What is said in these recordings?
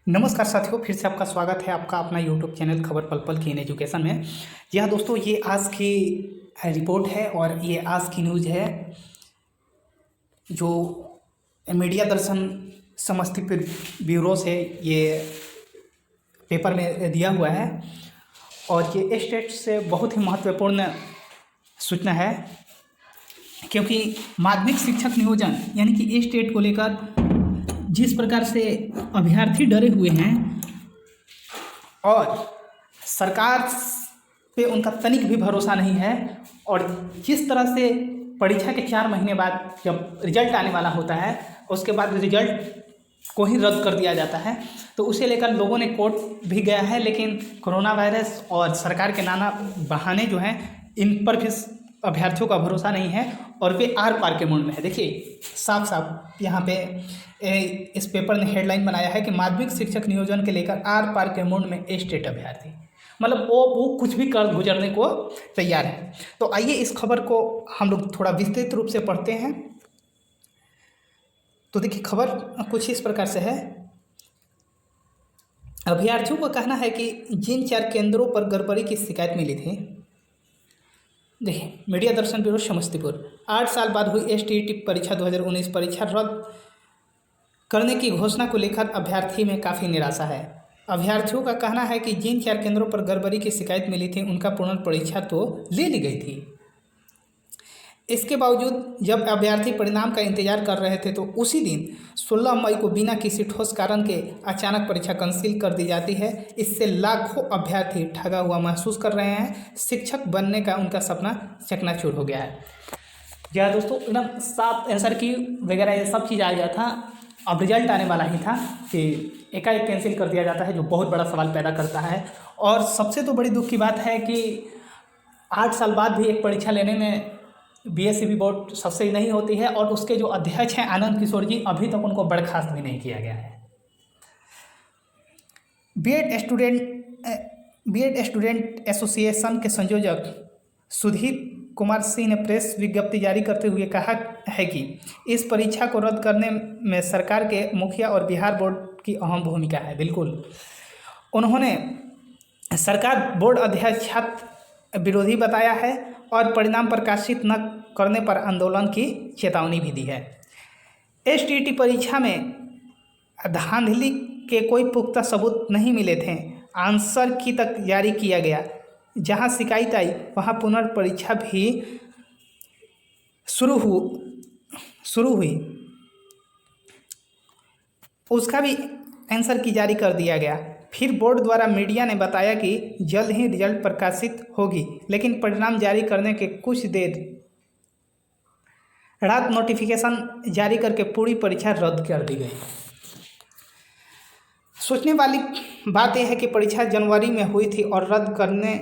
नमस्कार साथियों, फिर से आपका स्वागत है आपका अपना यूट्यूब चैनल खबर पल पल की इन एजुकेशन में। यह दोस्तों ये आज की रिपोर्ट है और ये आज की न्यूज़ है जो मीडिया दर्शन समस्तीपुर ब्यूरो से ये पेपर में दिया हुआ है। और ये स्टेट से बहुत ही महत्वपूर्ण सूचना है, क्योंकि माध्यमिक शिक्षक नियोजन यानी कि स्टेट को लेकर जिस प्रकार से अभ्यर्थी डरे हुए हैं और सरकार पे उनका तनिक भी भरोसा नहीं है, और जिस तरह से परीक्षा के 4 महीने बाद जब रिजल्ट आने वाला होता है उसके बाद रिजल्ट को ही रद्द कर दिया जाता है, तो उसे लेकर लोगों ने कोर्ट भी गया है। लेकिन कोरोना वायरस और सरकार के नाना बहाने जो हैं इन पर भी अभ्यर्थियों का भरोसा नहीं है और वे आर पार के मूड में है। देखिए साफ साफ यहाँ पे इस पेपर ने हेडलाइन बनाया है कि माध्यमिक शिक्षक नियोजन के लेकर आर पार के मूड में स्टेट अभ्यर्थी, मतलब वो कुछ भी कर गुजरने को तैयार है। तो आइए इस खबर को हम लोग थोड़ा विस्तृत रूप से पढ़ते हैं। तो देखिए खबर कुछ इस प्रकार से है। अभ्यर्थियों का कहना है कि जिन 4 केंद्रों पर गड़बड़ी की शिकायत मिली थी, देखिए मीडिया दर्शन ब्यूरो समस्तीपुर, 8 साल बाद हुई एसटीईटी परीक्षा 2019 परीक्षा रद्द करने की घोषणा को लेकर अभ्यर्थी में काफ़ी निराशा है। अभ्यर्थियों का कहना है कि जिन 4 केंद्रों पर गड़बड़ी की शिकायत मिली थी उनका पुनर्परीक्षा तो ले ली गई थी। इसके बावजूद जब अभ्यर्थी परिणाम का इंतजार कर रहे थे तो उसी दिन 16 मई को बिना किसी ठोस कारण के अचानक परीक्षा कैंसिल कर दी जाती है। इससे लाखों अभ्यर्थी ठगा हुआ महसूस कर रहे हैं। शिक्षक बनने का उनका सपना चकनाचूर हो गया है। जी दोस्तों, एकदम साफ आंसर की वगैरह ये सब चीज़ आ गया था। अब रिजल्ट आने वाला ही था कि एकाएक कैंसिल कर दिया जाता है, जो बहुत बड़ा सवाल पैदा करता है। और सबसे तो बड़ी दुख की बात है कि 8 साल बाद भी एक परीक्षा लेने में बीएसईबी बोर्ड सबसे नहीं होती है, और उसके जो अध्यक्ष हैं आनंद किशोर जी, अभी तक उनको बर्खास्त भी नहीं किया गया है। बीएड स्टूडेंट एसोसिएशन के संयोजक सुधीर कुमार सिंह ने प्रेस विज्ञप्ति जारी करते हुए कहा है कि इस परीक्षा को रद्द करने में सरकार के मुखिया और बिहार बोर्ड की अहम भूमिका है। बिल्कुल, उन्होंने सरकार बोर्ड अध्यक्ष छात्र विरोधी बताया है और परिणाम प्रकाशित न करने पर आंदोलन की चेतावनी भी दी है। एसटीईटी परीक्षा में धांधली के कोई पुख्ता सबूत नहीं मिले थे। आंसर की तक जारी किया गया। जहां शिकायत आई वहां पुनर्परीक्षा भी शुरू हुई, उसका भी आंसर की जारी कर दिया गया। फिर बोर्ड द्वारा मीडिया ने बताया कि जल्द ही रिजल्ट प्रकाशित होगी, लेकिन परिणाम जारी करने के कुछ देर रात नोटिफिकेशन जारी करके पूरी परीक्षा रद्द कर दी गई। सोचने वाली बात यह है कि परीक्षा जनवरी में हुई थी और रद्द करने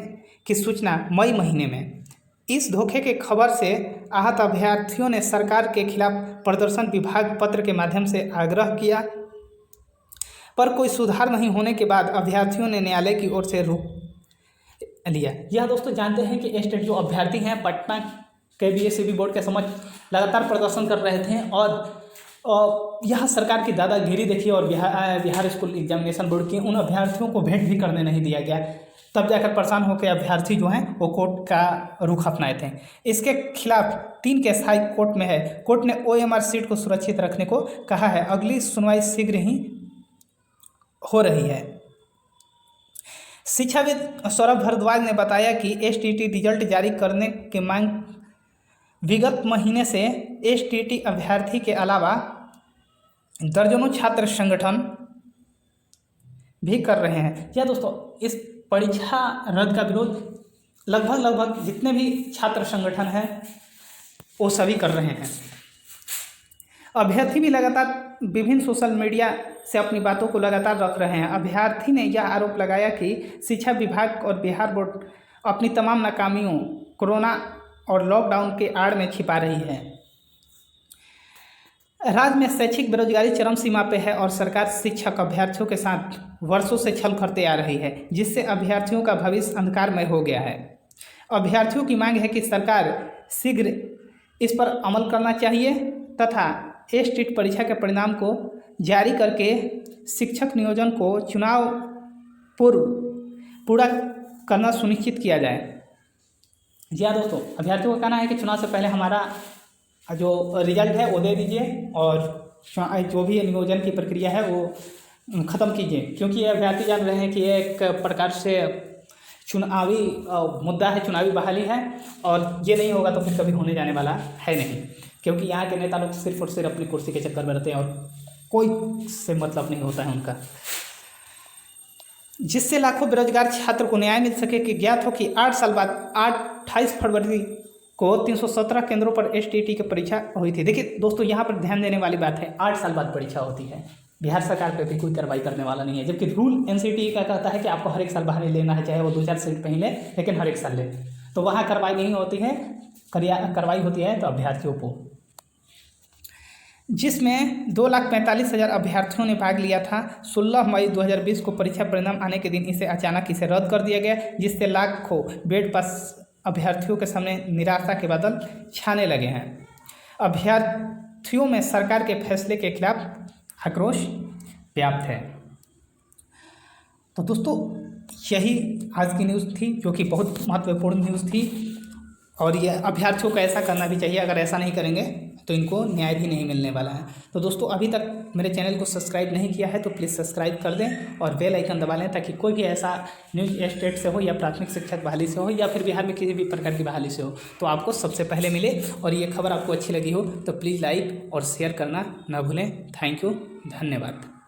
की सूचना मई महीने में। इस धोखे के खबर से आहत अभ्यर्थियों ने सरकार के खिलाफ प्रदर्शन विभाग पत्र के माध्यम से आग्रह किया, पर कोई सुधार नहीं होने के बाद अभ्यर्थियों ने न्यायालय की ओर से रुख लिया। यह दोस्तों जानते हैं कि स्टेट जो अभ्यर्थी हैं पटना के बीएसईबी बोर्ड के समक्ष लगातार प्रदर्शन कर रहे थे, और यह सरकार की दादागिरी देखिए, और बिहार स्कूल एग्जामिनेशन बोर्ड की उन अभ्यर्थियों को भेंट भी करने नहीं दिया गया। तब जाकर परेशान होकर अभ्यर्थी जो हैं वो कोर्ट का रुख अपनाए थे। इसके खिलाफ 3 केस हाई कोर्ट में है। कोर्ट ने ओएमआर सीट को सुरक्षित रखने को कहा है। अगली सुनवाई शीघ्र ही हो रही है। शिक्षाविद सौरभ भारद्वाज ने बताया कि एसटीईटी रिजल्ट जारी करने की मांग विगत महीने से एसटीईटी अभ्यर्थी के अलावा दर्जनों छात्र संगठन भी कर रहे हैं। या दोस्तों, इस परीक्षा रद्द का विरोध लगभग जितने भी छात्र संगठन हैं वो सभी कर रहे हैं। अभ्यर्थी भी लगातार विभिन्न सोशल मीडिया से अपनी बातों को लगातार रख रहे हैं। अभ्यर्थी ने यह आरोप लगाया कि शिक्षा विभाग और बिहार बोर्ड अपनी तमाम नाकामियों कोरोना और लॉकडाउन के आड़ में छिपा रही है। राज्य में शैक्षिक बेरोजगारी चरम सीमा पे है और सरकार शिक्षक अभ्यर्थियों के साथ वर्षों से छल करते आ रही है, जिससे अभ्यर्थियों का भविष्य अंधकारमय हो गया है। अभ्यर्थियों की मांग है कि सरकार शीघ्र इस पर अमल करना चाहिए तथा टेस्ट परीक्षा के परिणाम को जारी करके शिक्षक नियोजन को चुनाव पूर्व पूरा करना सुनिश्चित किया जाए। जी हाँ दोस्तों, अभ्यर्थियों का कहना है कि चुनाव से पहले हमारा जो रिजल्ट है वो दे दीजिए और जो भी नियोजन की प्रक्रिया है वो ख़त्म कीजिए, क्योंकि ये अभ्यर्थी जान रहे हैं कि ये एक प्रकार से चुनावी मुद्दा है, चुनावी बहाली है, और ये नहीं होगा तो फिर कभी होने जाने वाला है नहीं, क्योंकि यहाँ के नेता लोग सिर्फ और सिर्फ अपनी कुर्सी के चक्कर में रहते हैं और कोई से मतलब नहीं होता है उनका। जिससे लाखों बेरोजगार छात्र को न्याय मिल सके कि ज्ञात हो कि 8 साल बाद 28 फरवरी को 317 केंद्रों पर STT की परीक्षा हुई थी। देखिए दोस्तों, यहाँ पर ध्यान देने वाली बात है, 8 साल बाद परीक्षा होती है। बिहार सरकार पे भी कोई कार्रवाई करने वाला नहीं है, जबकि रूल NCTE का कहता है कि आपको हर एक साल बहाने लेना है, चाहे वो 2-4 सीट पे ही ले, लेकिन हर एक साल ले। तो वहाँ कार्रवाई नहीं होती है, कार्रवाई होती है तो अभ्यर्थियों को, जिसमें 2,45,000 अभ्यर्थियों ने भाग लिया था। 16 मई 2020 को परीक्षा परिणाम आने के दिन अचानक इसे रद्द कर दिया गया, जिससे लाखों बेड पास अभ्यर्थियों के सामने निराशा के बादल छाने लगे हैं। अभ्यर्थियों में सरकार के फैसले के खिलाफ आक्रोश व्याप्त है। तो दोस्तों, यही आज की न्यूज़ थी, जो कि बहुत महत्वपूर्ण न्यूज़ थी, और ये अभ्यर्थियों को ऐसा करना भी चाहिए। अगर ऐसा नहीं करेंगे तो इनको न्याय भी नहीं मिलने वाला है। तो दोस्तों, अभी तक मेरे चैनल को सब्सक्राइब नहीं किया है तो प्लीज़ सब्सक्राइब कर दें और बेल आइकन दबा लें, ताकि कोई भी ऐसा न्यूज़ स्टेट से हो या प्राथमिक शिक्षक बहाली से हो या फिर बिहार में किसी भी प्रकार की बहाली से हो तो आपको सबसे पहले मिले। और ये खबर आपको अच्छी लगी हो तो प्लीज़ लाइक और शेयर करना ना भूलें। थैंक यू, धन्यवाद।